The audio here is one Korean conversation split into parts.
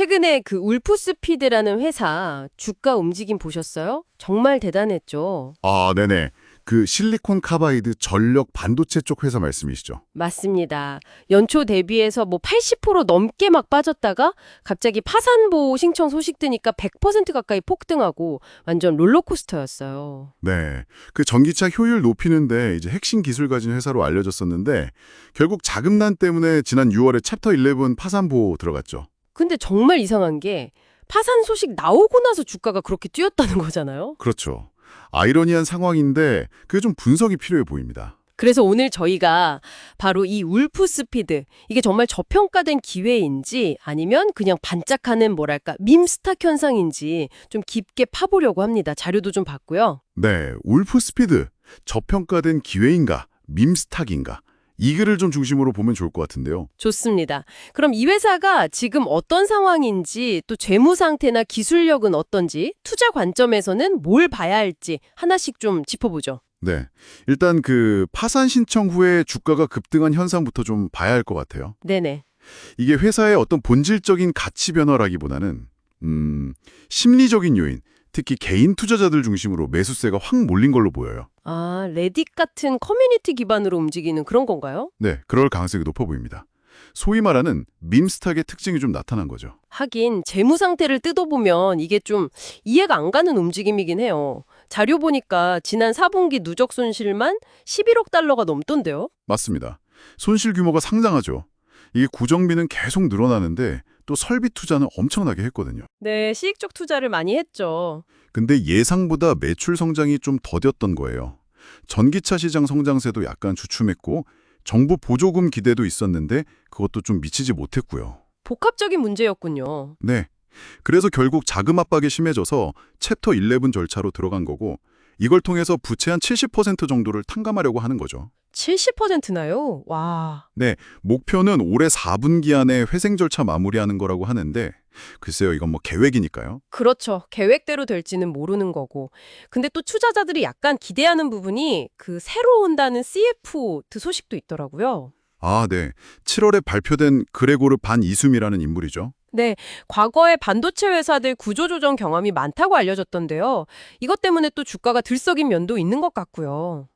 최근에 그 울프스피드라는 회사 주가 움직임 보셨어요? 정말 대단했죠. 아, 네네. 그 실리콘 카바이드 전력 반도체 쪽 회사 말씀이시죠? 맞습니다. 연초 대비해서 뭐 80% 넘게 막 빠졌다가 갑자기 파산보호 신청 소식 뜨니까 100% 가까이 폭등하고 완전 롤러코스터였어요. 네. 그 전기차 효율 높이는데 이제 핵심 기술 가진 회사로 알려졌었는데 결국 자금난 때문에 지난 6월에 챕터 11 파산보호 들어갔죠. 근데 정말 이상한 게 파산 소식 나오고 나서 주가가 그렇게 뛰었다는 거잖아요. 그렇죠. 아이러니한 상황인데 그게 좀 분석이 필요해 보입니다. 그래서 오늘 저희가 바로 이 울프스피드, 이게 정말 저평가된 기회인지 아니면 그냥 반짝하는 뭐랄까 밈스탁 현상인지 좀 깊게 파보려고 합니다. 자료도 좀 봤고요. 네, 울프스피드. 저평가된 기회인가, 밈스탁인가. 이 글을 좀 중심으로 보면 좋을 것 같은데요. 좋습니다. 그럼 이 회사가 지금 어떤 상황인지 또 재무 상태나 기술력은 어떤지 투자 관점에서는 뭘 봐야 할지 하나씩 좀 짚어보죠. 네. 일단 그 파산 신청 후에 주가가 급등한 현상부터 좀 봐야 할 것 같아요. 네네. 이게 회사의 어떤 본질적인 가치 변화라기보다는 심리적인 요인, 특히 개인 투자자들 중심으로 매수세가 확 몰린 걸로 보여요. 아, 레딧 같은 커뮤니티 기반으로 움직이는 그런 건가요? 네, 그럴 가능성이 높아 보입니다. 소위 말하는 밈스탁의 특징이 좀 나타난 거죠. 하긴 재무 상태를 뜯어보면 이게 좀 이해가 안 가는 움직임이긴 해요. 자료 보니까 지난 4분기 누적 손실만 11억 달러가 넘던데요? 맞습니다. 손실 규모가 상당하죠. 이게 구정비는 계속 늘어나는데 또 설비 투자는 엄청나게 했거든요. 네, 시익적 투자를 많이 했죠. 근데 예상보다 매출 성장이 좀 더뎠던 거예요. 전기차 시장 성장세도 약간 주춤했고 정부 보조금 기대도 있었는데 그것도 좀 미치지 못했고요. 복합적인 문제였군요. 네. 그래서 결국 자금 압박이 심해져서 챕터 11 절차로 들어간 거고 이걸 통해서 부채 한 70% 정도를 탕감하려고 하는 거죠. 70%나요? 와. 네, 목표는 올해 4분기 안에 회생 절차 마무리하는 거라고 하는데 글쎄요, 이건 뭐 계획이니까요. 그렇죠. 계획대로 될지는 모르는 거고. 근데 또 투자자들이 약간 기대하는 부분이 그 새로 온다는 CF 소식도 있더라고요. 아, 네. 7월에 발표된 그레고르 반 이숨이라는 인물이죠. 네, 과거에 반도체 회사들 구조조정 경험이 많다고 알려졌던데요. 이것 때문에 또 주가가 들썩인 면도 있는 것 같고요.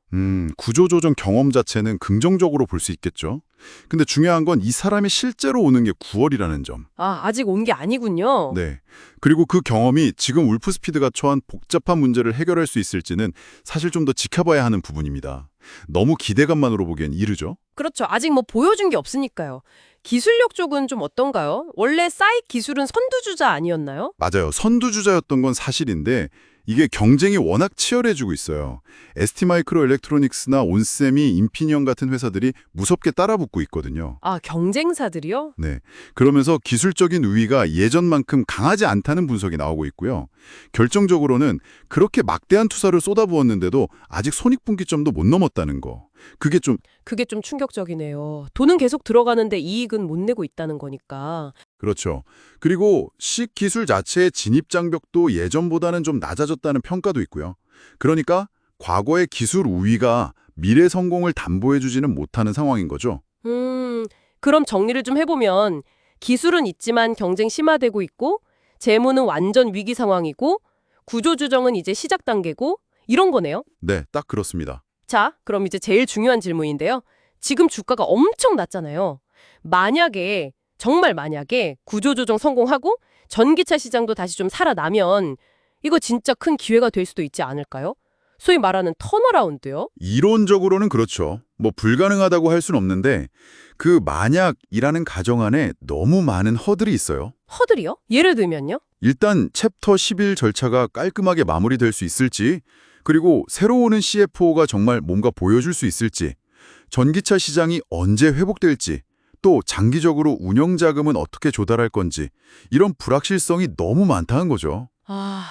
구조조정 경험 자체는 긍정적으로 볼 수 있겠죠. 근데 중요한 건 이 사람이 실제로 오는 게 9월이라는 점. 아, 아직 온 게 아니군요. 네. 그리고 그 경험이 지금 울프스피드가 처한 복잡한 문제를 해결할 수 있을지는 사실 좀 더 지켜봐야 하는 부분입니다. 너무 기대감만으로 보기엔 이르죠. 그렇죠. 아직 뭐 보여준 게 없으니까요. 기술력 쪽은 좀 어떤가요? 원래 사이트 기술은 선두주자 아니었나요? 맞아요. 선두주자였던 건 사실인데 이게 경쟁이 워낙 치열해지고 있어요. ST마이크로엘렉트로닉스나 온셈이 인피니언 같은 회사들이 무섭게 따라붙고 있거든요. 아, 경쟁사들이요? 네. 그러면서 기술적인 우위가 예전만큼 강하지 않다는 분석이 나오고 있고요. 결정적으로는 그렇게 막대한 투자를 쏟아부었는데도 아직 손익분기점도 못 넘었다는 거. 그게 좀 그게 좀 충격적이네요. 돈은 계속 들어가는데 이익은 못 내고 있다는 거니까. 그렇죠. 그리고 기술 자체의 진입 장벽도 예전보다는 좀 낮아졌다는 평가도 있고요. 그러니까 과거의 기술 우위가 미래 성공을 담보해주지는 못하는 상황인 거죠. 그럼 정리를 좀 해보면 기술은 있지만 경쟁 심화되고 있고 재무는 완전 위기 상황이고 구조조정은 이제 시작 단계고 이런 거네요. 네, 딱 그렇습니다. 자, 그럼 이제 제일 중요한 질문인데요. 지금 주가가 엄청 낮잖아요. 만약에, 정말 만약에 구조조정 성공하고 전기차 시장도 다시 좀 살아나면 이거 진짜 큰 기회가 될 수도 있지 않을까요? 소위 말하는 턴어라운드요. 이론적으로는 그렇죠. 뭐 불가능하다고 할 수는 없는데 그 만약이라는 가정 안에 너무 많은 허들이 있어요. 허들이요? 예를 들면요? 일단 챕터 11 절차가 깔끔하게 마무리될 수 있을지, 그리고 새로 오는 CFO가 정말 뭔가 보여줄 수 있을지, 전기차 시장이 언제 회복될지, 또 장기적으로 운영 자금은 어떻게 조달할 건지 이런 불확실성이 너무 많다는 거죠. 아,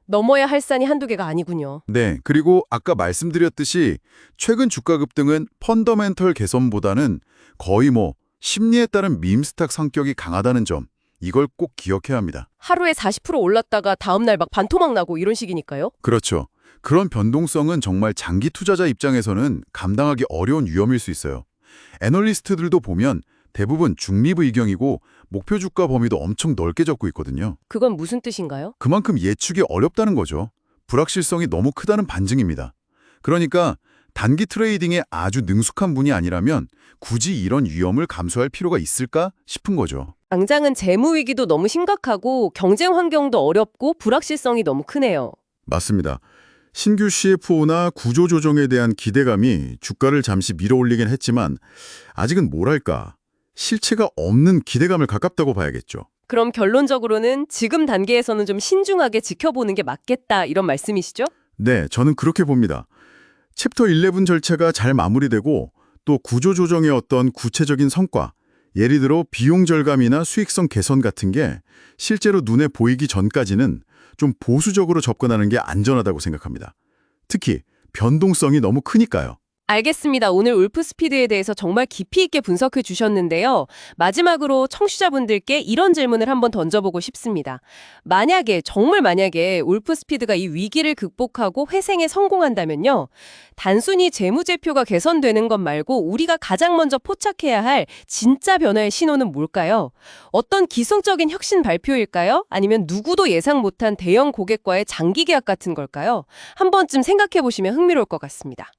넘어야 할 산이 한두 개가 아니군요. 네, 그리고 아까 말씀드렸듯이 최근 주가 급등은 펀더멘털 개선보다는 거의 뭐 심리에 따른 밈스탁 성격이 강하다는 점, 이걸 꼭 기억해야 합니다. 하루에 40% 올랐다가 다음날 막 반토막 나고 이런 식이니까요. 그렇죠. 그런 변동성은 정말 장기 투자자 입장에서는 감당하기 어려운 위험일 수 있어요. 애널리스트들도 보면 대부분 중립 의견이고 목표 주가 범위도 엄청 넓게 잡고 있거든요. 그건 무슨 뜻인가요? 그만큼 예측이 어렵다는 거죠. 불확실성이 너무 크다는 반증입니다. 그러니까 단기 트레이딩에 아주 능숙한 분이 아니라면 굳이 이런 위험을 감수할 필요가 있을까 싶은 거죠. 당장은 재무 위기도 너무 심각하고 경쟁 환경도 어렵고 불확실성이 너무 크네요. 맞습니다. 신규 CFO나 구조 조정에 대한 기대감이 주가를 잠시 밀어올리긴 했지만 아직은 뭐랄까 실체가 없는 기대감을 가깝다고 봐야겠죠. 그럼 결론적으로는 지금 단계에서는 좀 신중하게 지켜보는 게 맞겠다 이런 말씀이시죠? 네, 저는 그렇게 봅니다. 챕터 11 절차가 잘 마무리되고 또 구조 조정의 어떤 구체적인 성과, 예를 들어 비용 절감이나 수익성 개선 같은 게 실제로 눈에 보이기 전까지는 좀 보수적으로 접근하는 게 안전하다고 생각합니다. 특히 변동성이 너무 크니까요. 알겠습니다. 오늘 울프스피드에 대해서 정말 깊이 있게 분석해 주셨는데요. 마지막으로 청취자분들께 이런 질문을 한번 던져보고 싶습니다. 만약에, 정말 만약에 울프스피드가 이 위기를 극복하고 회생에 성공한다면요. 단순히 재무제표가 개선되는 것 말고 우리가 가장 먼저 포착해야 할 진짜 변화의 신호는 뭘까요? 어떤 기성적인 혁신 발표일까요? 아니면 누구도 예상 못한 대형 고객과의 장기 계약 같은 걸까요? 한 번쯤 생각해 보시면 흥미로울 것 같습니다.